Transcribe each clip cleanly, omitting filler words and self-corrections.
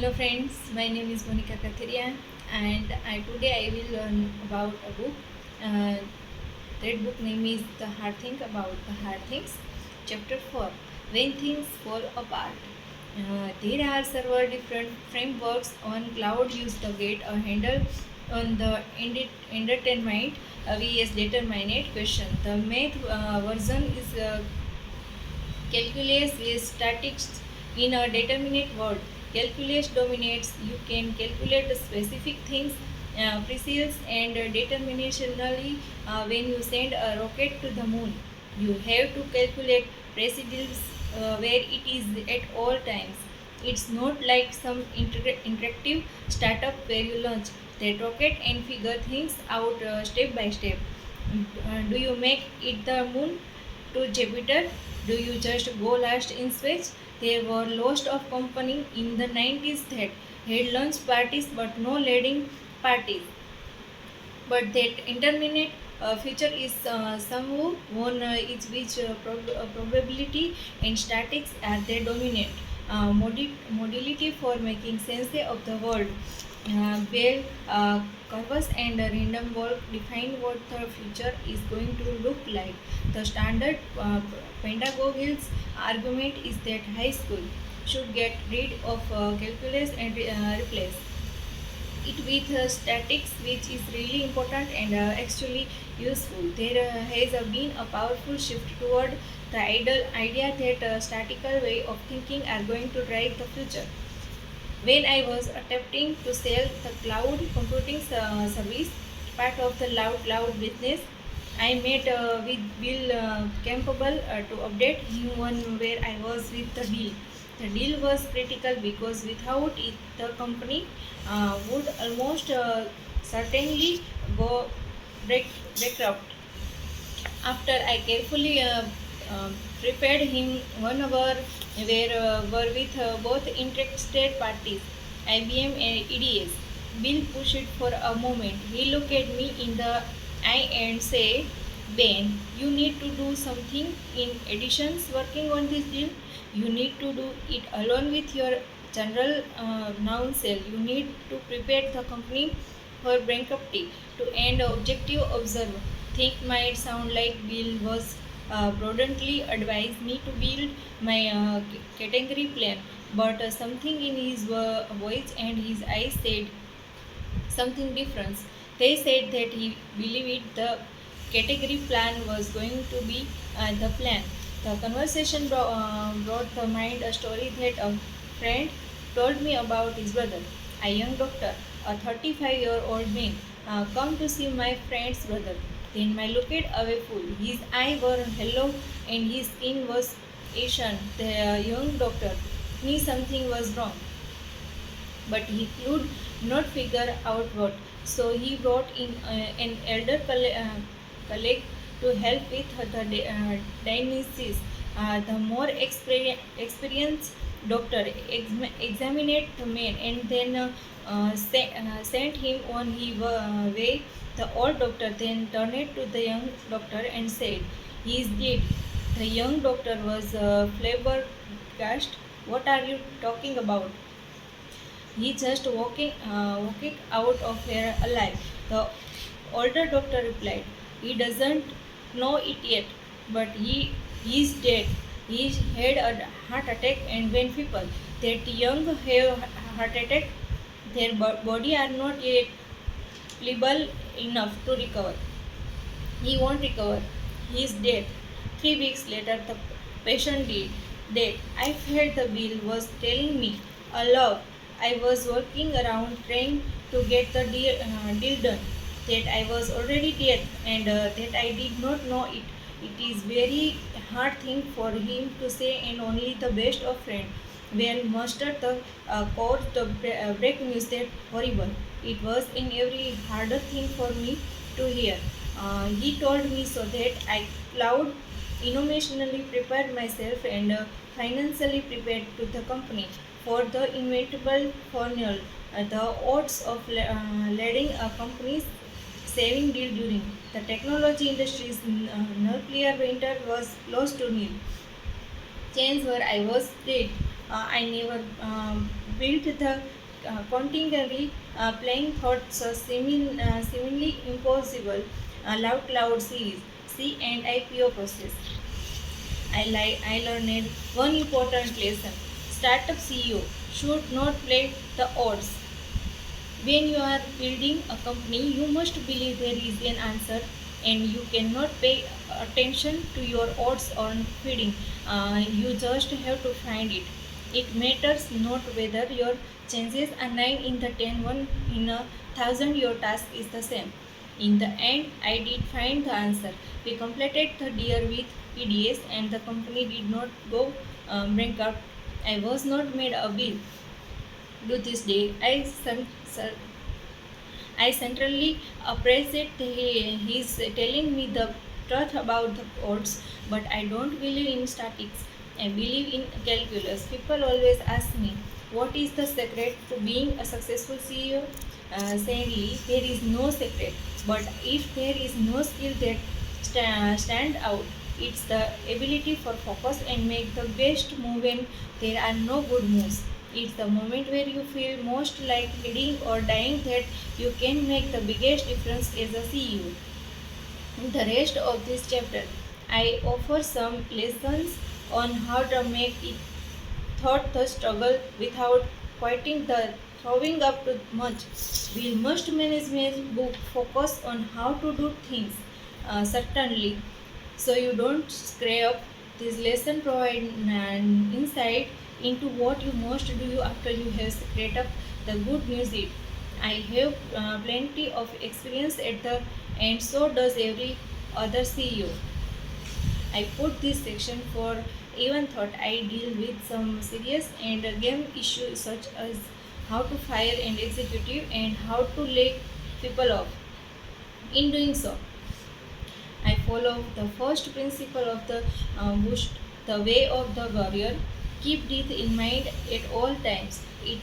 Hello friends, my name is Monika and today I will learn about a book. Uh, that book name is The Hard Thing About the Hard Things, Chapter 4, When Things Fall Apart. There are several different frameworks on cloud use to get a handle on the entertainment vs determinate question. The math version is calculus with statics in a determinate world. Calculus dominates. You can calculate specific things precise and determinationally when you send a rocket to the moon. You have to calculate precedence where it is at all times. It's not like some interactive startup where you launch that rocket and figure things out step by step. Do you make it the moon to Jupiter? Do you just go last in space? There were lots of company in the 90s that had lunch parties but no leading parties. But that interminate feature is somehow one is which probability and statics are they dominant. Modality for making sense of the world. Where curves and random walk define what the future is going to look like. The standard pedagogic's argument is that high school should get rid of calculus and replace it with statics, which is really important and actually useful. There has been a powerful shift toward the idea that statical way of thinking are going to drive the future. When I was attempting to sell the cloud computing service, part of the cloud business, I met with Bill Campbell to update him on where I was with the deal. The deal was critical because without it, the company would almost certainly go bankrupt. After I carefully prepared him 1 hour were with both interested parties, IBM and EDS. Bill pushed it for a moment. He looked at me in the eye and said, Ben, you need to do something in additions working on this deal. You need to do it alone with your general noun cell. You need to prepare the company for bankruptcy to end objective observer think might sound like Bill was prudently advised me to build my category plan, but something in his voice and his eyes said something different. They said that he believed the category plan was going to be the plan. The conversation brought to mind a story that a friend told me about his brother, a young doctor, a 35-year-old man, come to see my friend's brother. Then my looked away full. His eyes were hollow and his skin was ashen. The young doctor knew something was wrong, but he could not figure out what. So he brought in an elder colleague to help with the diagnosis. The more experienced doctor examined the man and then sent him on his way. The old doctor then turned to the young doctor and said, "He is dead." The young doctor was flabbergasted. What are you talking about? He just walking out of here alive. The older doctor replied, he doesn't know it yet, but he is dead. He had a heart attack, and when people that young have heart attack, their body are not yet pliable enough to recover. He won't recover. He is dead. 3 weeks later, the patient did dead. I felt the bill was telling me a lot. I was working around trying to get the deal done. That I was already dead and that I did not know it. It is very hard thing for him to say, and only the best of friends will muster the courage to break news that horrible. It was in every harder thing for me to hear. He told me so that I could emotionally prepare myself and financially prepared to the company for the inevitable funeral. The odds of leading a company's saving deal during the technology industry's nuclear winter was close to nil. Chance where I was dead. I never built the continually playing thoughts seemingly impossible. Loud Cloud series, C and IPO process. I learned one important lesson. Startup CEO should not play the odds. When you are building a company, you must believe there is an answer and you cannot pay attention to your odds on feeding. You just have to find it. It matters not whether your chances are 9 in the 10, 1 in a thousand, your task is the same. In the end, I did find the answer. We completed the year with PDS and the company did not go bankrupt. I was not made a bill. To this day, I centrally appreciate his telling me the truth about the odds, but I don't believe in statics. I believe in calculus. People always ask me, what is the secret to being a successful CEO? Sadly, there is no secret. But if there is no skill that stand out, it's the ability for focus and make the best move when there are no good moves. It's the moment where you feel most like leading or dying that you can make the biggest difference as a CEO. In the rest of this chapter, I offer some lessons on how to make it thought the struggle without quieting the throwing up too much. We must management book focus on how to do things certainly so you don't screw up. This lesson provide an insight into what you must do after you have screwed up. The good news is I have plenty of experience at the and so does every other CEO. I put this section for even thought I deal with some serious and game issues such as how to fire an executive and how to lay people off. In doing so, I follow the first principle of the Bush, the way of the warrior. Keep death in mind at all times.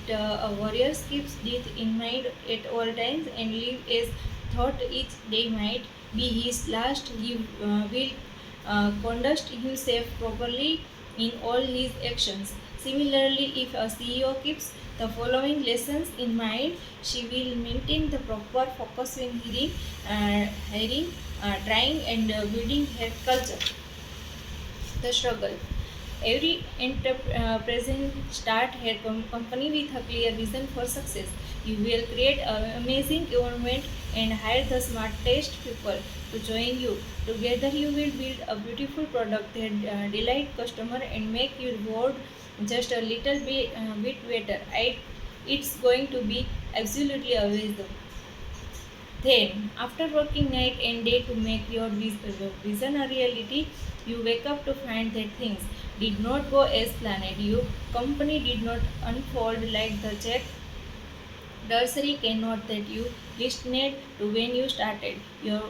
A warrior keeps death in mind at all times and live as thought each day might be his last. He will conduct himself properly in all his actions. Similarly, if a CEO keeps the following lessons in mind, she will maintain the proper focus when hiring, trying, and building her culture. The struggle. Every enterprise start her company with a clear vision for success. You will create an amazing environment and hire the smartest people to join you. Together, you will build a beautiful product that delight customer and make your world just a little bit better. It's going to be absolutely amazing. Then, after working night and day to make your vision a reality, you wake up to find that things did not go as planned. Your company did not unfold like the check nursery cannot that you listened to when you started. Your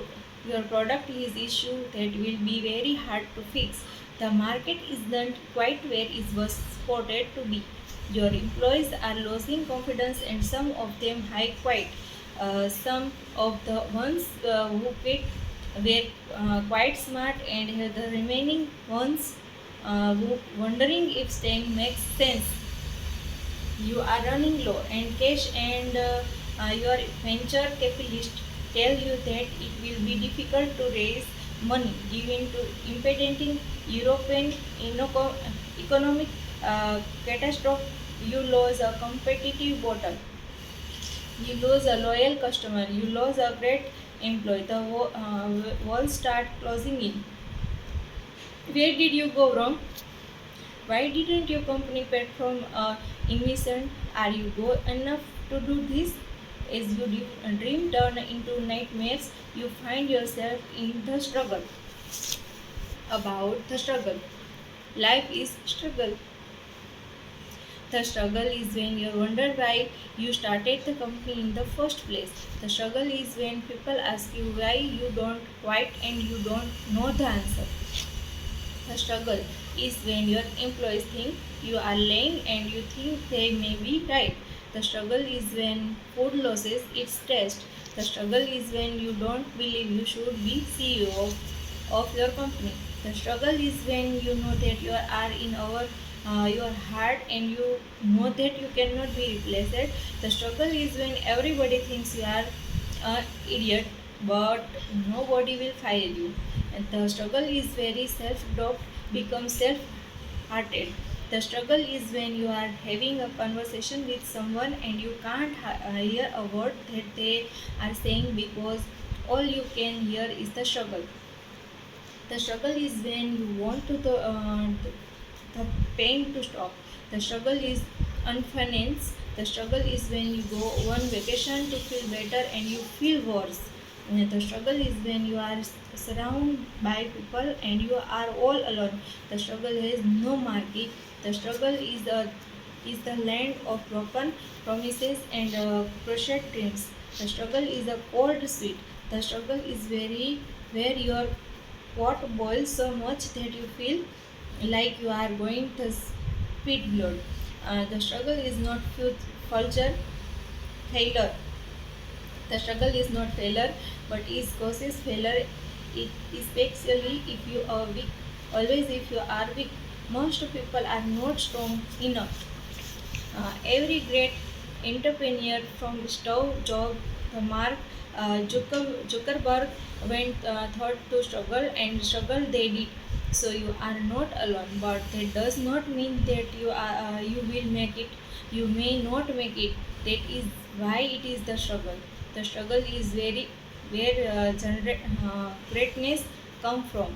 product is issue that will be very hard to fix. The market isn't quite where it was spotted to be. Your employees are losing confidence and some of them high quite. Some of the ones who quit were quite smart and the remaining ones who wondering if staying makes sense. You are running low and cash and your venture capitalist tell you that it will be difficult to raise money given to impending European economic catastrophe. You lose a competitive bottom. You lose a loyal customer. You lose a great employee. The walls start closing in. Where did you go wrong? Why didn't your company pay from investment? Are you good enough to do this? As you dream turn into nightmares, you find yourself in the struggle. About the struggle. Life is struggle. The struggle is when you wonder why you started the company in the first place. The struggle is when people ask you why you don't quite and you don't know the answer. The struggle is when your employees think you are lying and you think they may be right. The struggle is when food loses its taste. The struggle is when you don't believe you should be CEO of your company. The struggle is when you know that you are in our your heart, and you know that you cannot be replaced. The struggle is when everybody thinks you are an idiot, but nobody will fire you. And the struggle is very self-doubt becomes self-hearted. The struggle is when you are having a conversation with someone and you can't hear a word that they are saying because all you can hear is the struggle. The struggle is when you want the pain to stop. The struggle is unfinance. The struggle is when you go one vacation to feel better and you feel worse. And the struggle is when you are surrounded by people and you are all alone. The struggle has no market. The struggle is the land of broken promises and crushed dreams. The struggle is a cold sweat. The struggle is very where your pot boils so much that you feel like you are going to spit blood. The struggle is not culture failure. The struggle is not failure, but is causes failure. It especially if you are weak. Always, if you are weak, most people are not strong enough. Every great entrepreneur from Stove Job, the Mark Zuckerberg went thought to struggle and struggle they did. So you are not alone, but that does not mean that you will make it. You may not make it. That is why it is the struggle. The struggle is very where greatness come from.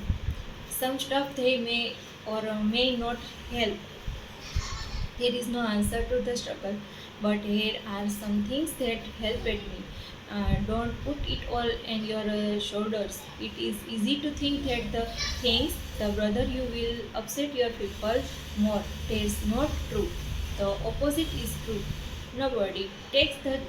Some stuff they may or may not help. There is no answer to the struggle, but here are some things that helped me. Don't put it all on your shoulders. It is easy to think that the things, the brother, you will upset your people more. That is not true. The opposite is true. Nobody takes the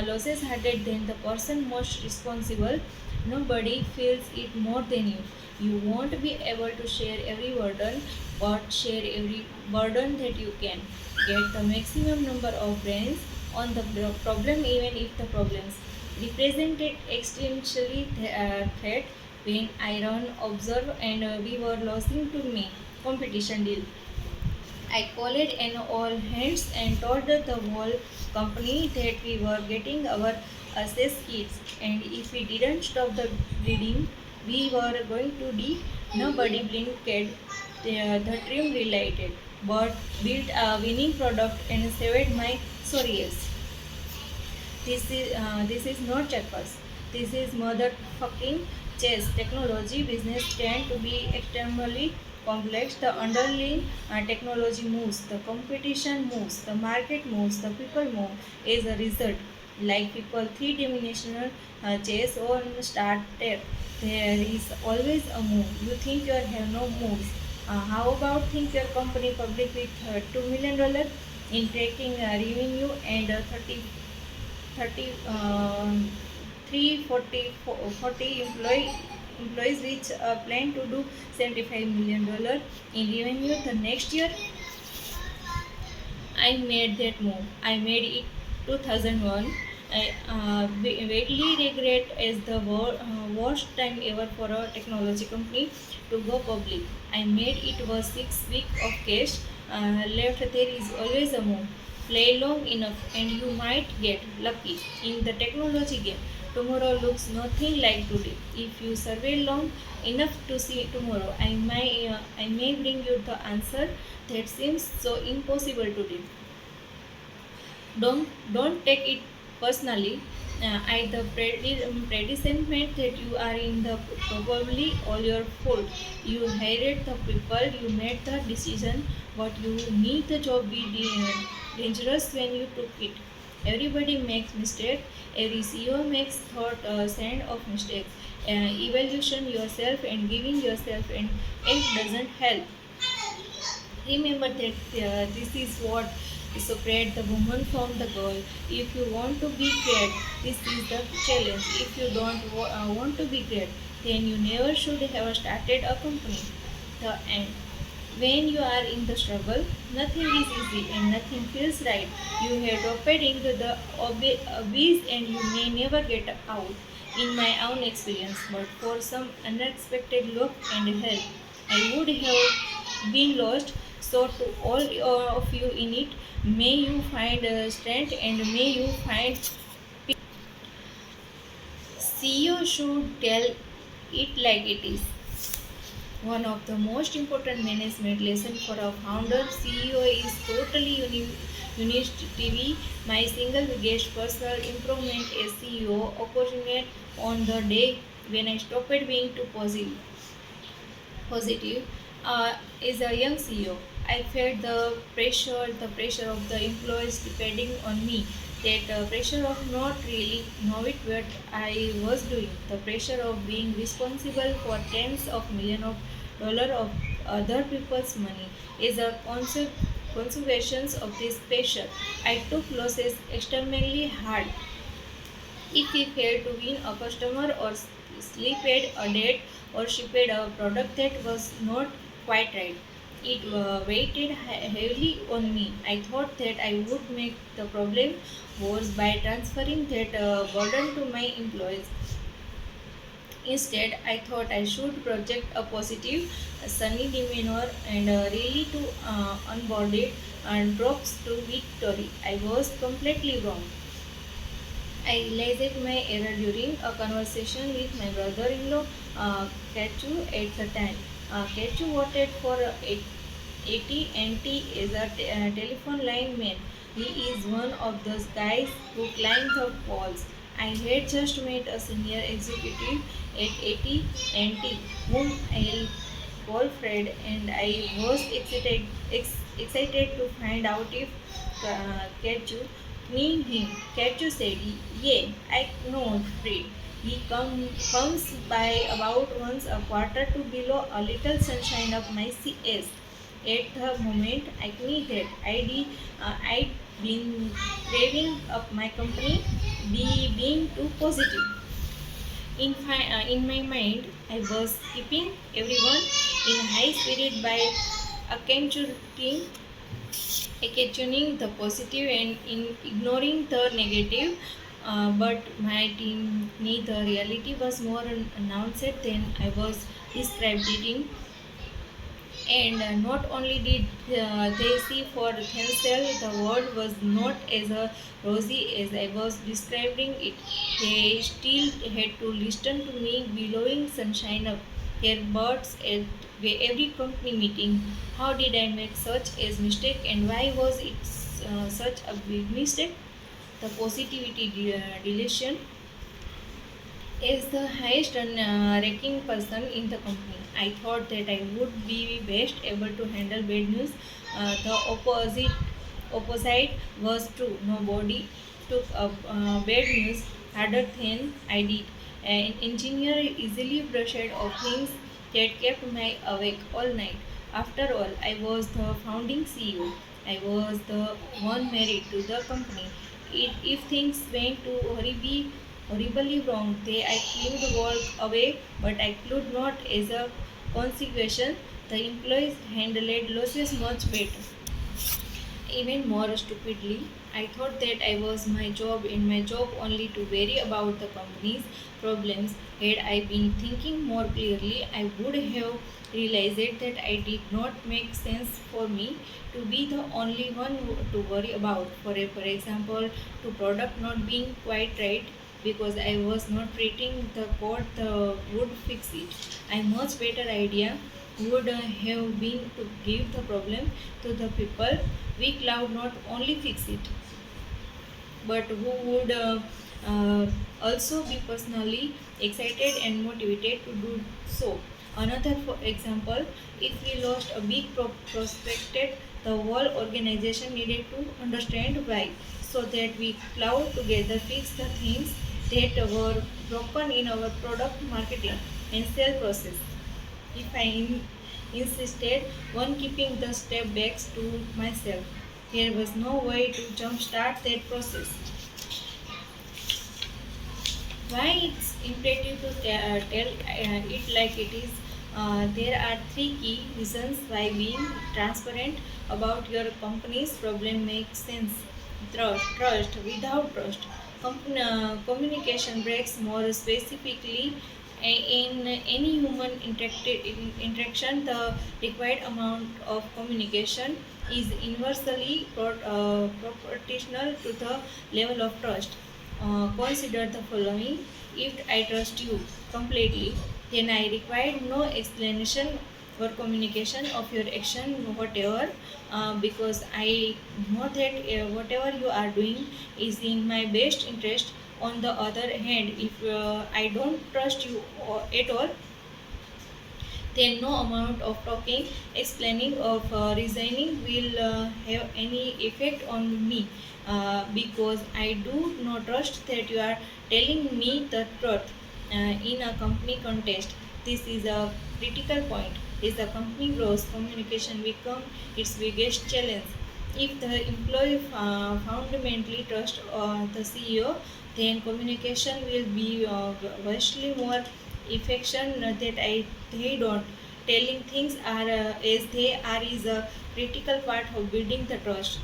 losses harder than the person most responsible. Nobody feels it more than you. You won't be able to share every burden, but share every burden that you can. Get the maximum number of brains on the problem, even if the problems represented existentially threat. When I run, observe, and we were losing to me competition deal. I called in all hands and told the whole company that we were getting our assess kits, and if we didn't stop the bleeding, we were going to die. Nobody blinked. The team related, but built a winning product and saved my sorries. This is not checkers. This is motherfucking chess. Technology business tend to be extremely complex. The underlying technology moves, the competition moves, the market moves, the people move. As a result, like people three-dimensional chess or starter, there is always a move. You think you have no moves. How about think your company public with $2 million in tracking revenue and 30 3 40 employees which plan to do $75 million in revenue the next year. I made that move. I made it 2001. I vaguely regret as the worst time ever for a technology company to go public. I made it was 6 weeks of cash left. There is always a move. Play long enough and you might get lucky in the technology game. Tomorrow looks nothing like today. If you survey long enough to see tomorrow, I may bring you the answer that seems so impossible today. Don't take it personally. I the predicament that you are in the probably all your fault. You hired the people, you made the decision, but you need the job be dangerous when you took it. Everybody makes mistake. Every CEO makes thought sand of mistakes. Evaluation yourself and giving yourself and it doesn't help. Remember that this is what separate the woman from the girl. If you want to be great, this is the challenge. If you don't want to be great, then you never should have started a company. The end. When you are in the struggle, nothing is easy and nothing feels right. You have dropped into the abyss and you may never get out. In my own experience, but for some unexpected luck and help, I would have been lost. So, to all of you in it, may you find strength and may you find CEO should tell it like it is. One of the most important management lessons for a founder CEO is totally unity. My single biggest personal improvement as CEO occurred on the day when I stopped being too positive. As a young CEO, I felt the pressure of the employees depending on me. That pressure of not really knowing what I was doing, the pressure of being responsible for tens of millions of dollars of other people's money is a consequence of this pressure. I took losses extremely hard if we failed to win a customer or slipped a date or shipped a product that was not quite right, it weighted heavily on me. I thought that I would make the problem worse by transferring that burden to my employees. Instead, I thought I should project a positive, sunny demeanor and really to onboard it and drops to victory. I was completely wrong. I realized my error during a conversation with my brother-in-law, Kachu, at the time. Kachu voted for AT&T as a telephone line man. He is one of those guys who climbs up walls. I had just met a senior executive at AT&T whom I'll call Fred, and I was excited to find out if Kachu knew him. Kachu said, "Yeah, I know Fred. He comes by about once a quarter to below a little sunshine of my CS." At the moment, I knew that I'd been craving up my company being too positive. In my mind, I was keeping everyone in high spirit by accentuating the positive and ignoring the negative. But my team knew the reality was more announced than I was describing, and not only did they see for themselves, the world was not as rosy as I was describing it. They still had to listen to me billowing sunshine of their birds at every company meeting. How did I make such a mistake, and why was it such a big mistake? The positivity deletion is the highest ranking person in the company. I thought that I would be best able to handle bad news. The opposite was true. Nobody took up bad news harder than I did. An engineer easily brushed off things that kept me awake all night. After all, I was the founding CEO. I was the one married to the company. If things went too horribly wrong, I could walk away, but I could not. As a consequence, the employees handled losses much better. Even more stupidly, I thought that I was my job in my job only to worry about the company's problems. Had I been thinking more clearly, I would have realized that I did not make sense for me to be the only one to worry about. For example, to product not being quite right because I was not treating the code would fix it. A much better idea would have been to give the problem to the people we cloud not only fix it, but who would also be personally excited and motivated to do so. Another for example, if we lost a big prospected, the whole organization needed to understand why, so that we cloud together fix the things that were broken in our product marketing and sale process. If I insisted on keeping the step backs to myself, there was no way to jumpstart that process. Why it's imperative to tell it like it is? There are three key reasons why being transparent about your company's problem makes sense. Trust. Without trust, communication breaks. More specifically, In any human interaction, the required amount of communication is inversely proportional to the level of trust. Consider the following: if I trust you completely, then I require no explanation or communication of your action, whatever, because I know that whatever you are doing is in my best interest. On the other hand, if I don't trust you at all, then no amount of talking, explaining, of resigning will have any effect on me, because I do not trust that you are telling me the truth in a company context. This is a critical point. As the company grows, communication becomes its biggest challenge. If the employee fundamentally trusts the CEO, then communication will be vastly more effective that they don't. Telling things are as they are is a critical part of building the trust.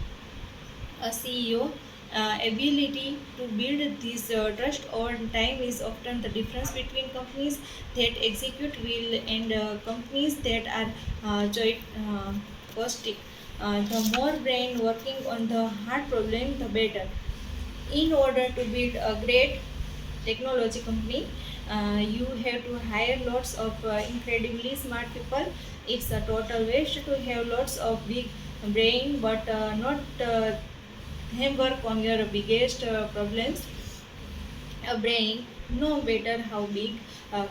A CEO ability to build this trust over time is often the difference between companies that execute well and companies that are joy caustic. The more brain working on the hard problem, the better. In order to build a great technology company, you have to hire lots of incredibly smart people. It's a total waste to have lots of big brain but not them work on your biggest problems. A brain, no matter how big,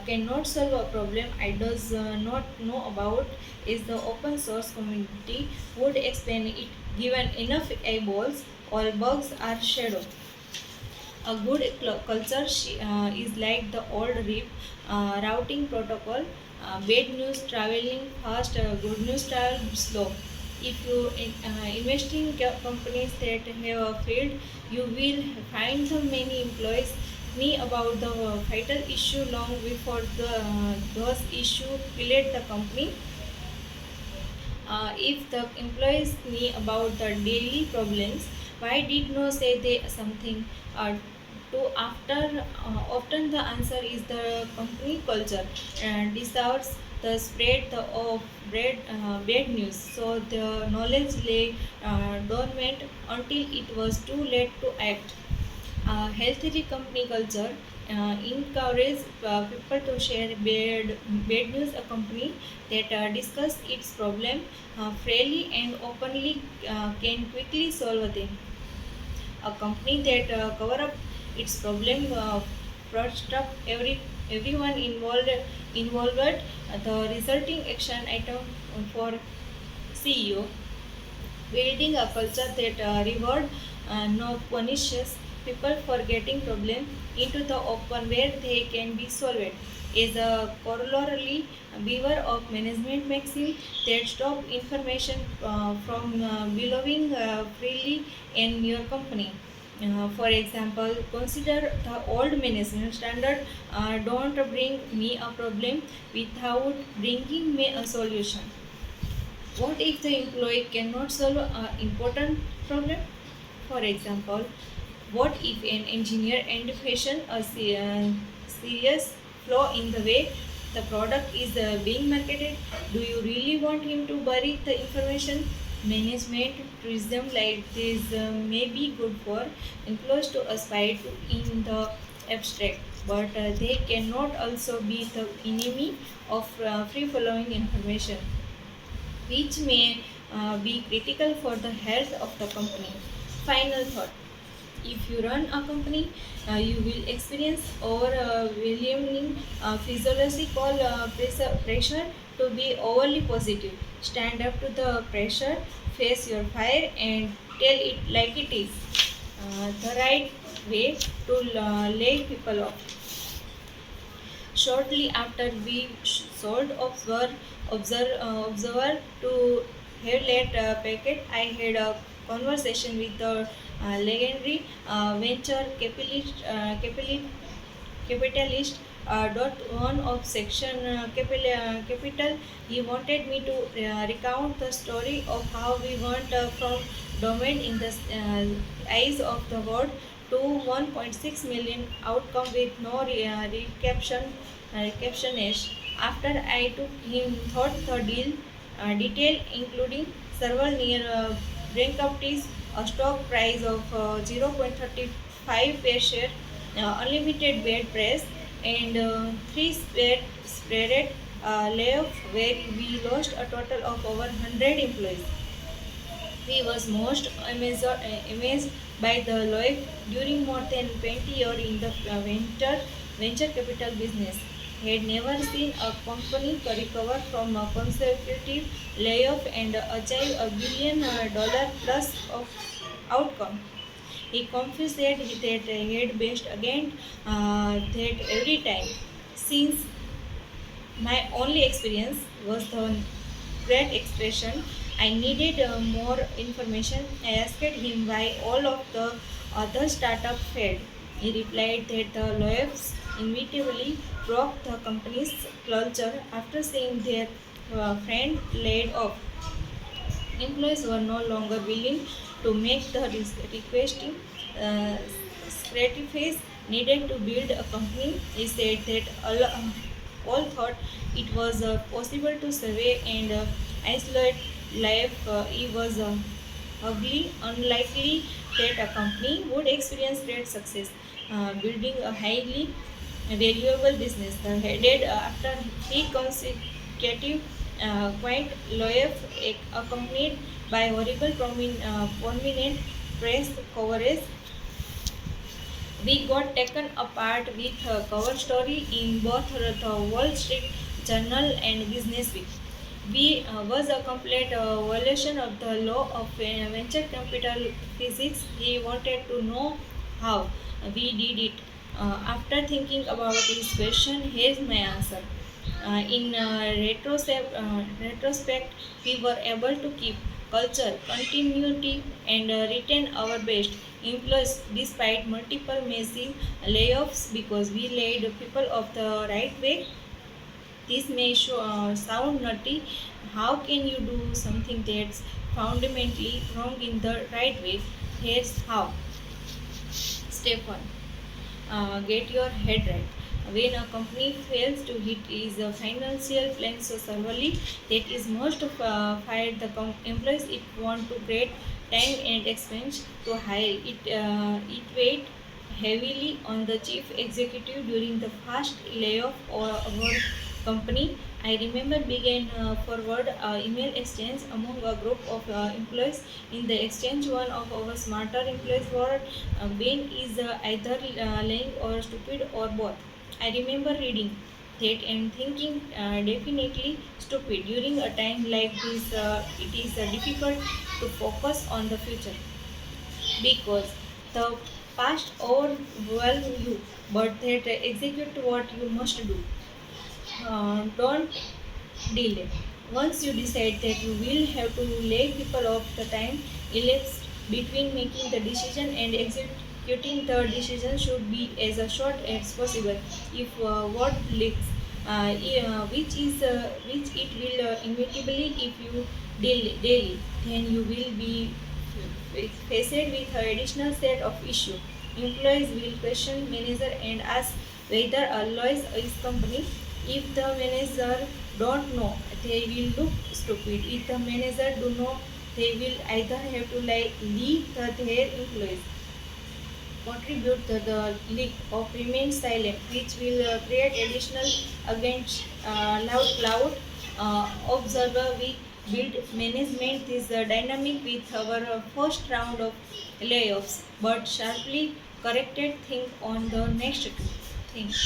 cannot solve a problem I does not know about. Is the open source community would explain it given enough eyeballs. All bugs are shadow. A good culture is like the old RIP routing protocol. Bad news traveling fast, good news travel slow. If you invest in companies that have failed, you will find the many employees me about the vital issue long before those issues killed the company. If the employees knew about the daily problems, why did not say they something to after? Often the answer is the company culture and deserves the spread the of bad news. So the knowledge lay dormant until it was too late to act. Healthy company culture encourages people to share bad news. A company that discuss its problem freely and openly can quickly solve them. A company that cover up its problem frustrate everyone involved. The resulting action item for CEO. Building a culture that reward, no punishes people for getting problem into the open where they can be solved is a corollary. Beware of management maxim that stop information from billowing freely in your company. For example, consider the old management standard: don't bring me a problem without bringing me a solution. What if the employee cannot solve an important problem? For example, what if an engineer identifies a serious flaw in the way the product is being marketed? Do you really want him to bury the information? Management prism like this may be good for employees to aspire to in the abstract, but they cannot also be the enemy of free following information, which may be critical for the health of the company. Final thought: if you run a company, you will experience overwhelming physiological pressure to be overly positive. Stand up to the pressure, face your fire, and tell it like it is. The right way to lay people off. Shortly after we sold Observer to Hewlett Packard, I had a conversation with the legendary venture capitalist. Dot one of section capital. He wanted me to recount the story of how we went from domain in the eyes of the world to 1.6 million outcome with no recaptionation. After I took him thought the deal detail including several near bankruptcies, a stock price of 0.35 per share, unlimited bed press, and three spreaded layoff where we lost a total of over 100 employees. He was most amazed by the life during more than 20 years in the venture capital business. He had never seen a company recover from a consecutive layoff and achieve $1 billion plus of outcome. He confessed that he had based again that every time since my only experience was the great expression. I needed more information. I asked him why all of the other startup failed. He replied that the layoffs inevitably broke the company's culture after seeing their friend laid off. Employees were no longer willing to make the requesting uh, sacrifice needed to build a company. He said that all thought it was possible to survey and isolate life. It was ugly, unlikely that a company would experience great success building a highly valuable business. The headed after three consecutive quite layoff accompanied by horrible prominent press coverage. We got taken apart with a cover story in both the Wall Street Journal and Business Week. We was a complete violation of the law of venture capital physics. He wanted to know how we did it. After thinking about his question, here's my answer. In retrospect, we were able to keep culture, continuity, and retain our best employees despite multiple massive layoffs because we laid people of the right way. This may sound nutty. How can you do something that's fundamentally wrong in the right way? Here's how. Step 1. Get your head right. When a company fails to hit its financial plans so severely, that is most fire the employees it want to create time and expense to hire. It weighed heavily on the chief executive during the first layoff or our company. I remember began forward email exchange among a group of employees. In the exchange, one of our smarter employees wrote, "Ben is either lying or stupid or both." I remember reading that and thinking definitely stupid. During a time like this, it is difficult to focus on the future because the past overwhelm you, but that execute what you must do. Don't delay. Once you decide that you will have to lay people off, the time elapsed between making the decision and executing the decision should be as short as possible. If what leaks, which it will inevitably if you delay, then you will be faced with an additional set of issues. Employees will question manager and ask whether a loss is company. If the manager don't know, they will look stupid. If the manager do know, they will either have to leave their employees, contribute to the leak, or remain silent, which will create additional against loud observer. We build management this dynamic with our first round of layoffs, but sharply corrected thing on the next two things.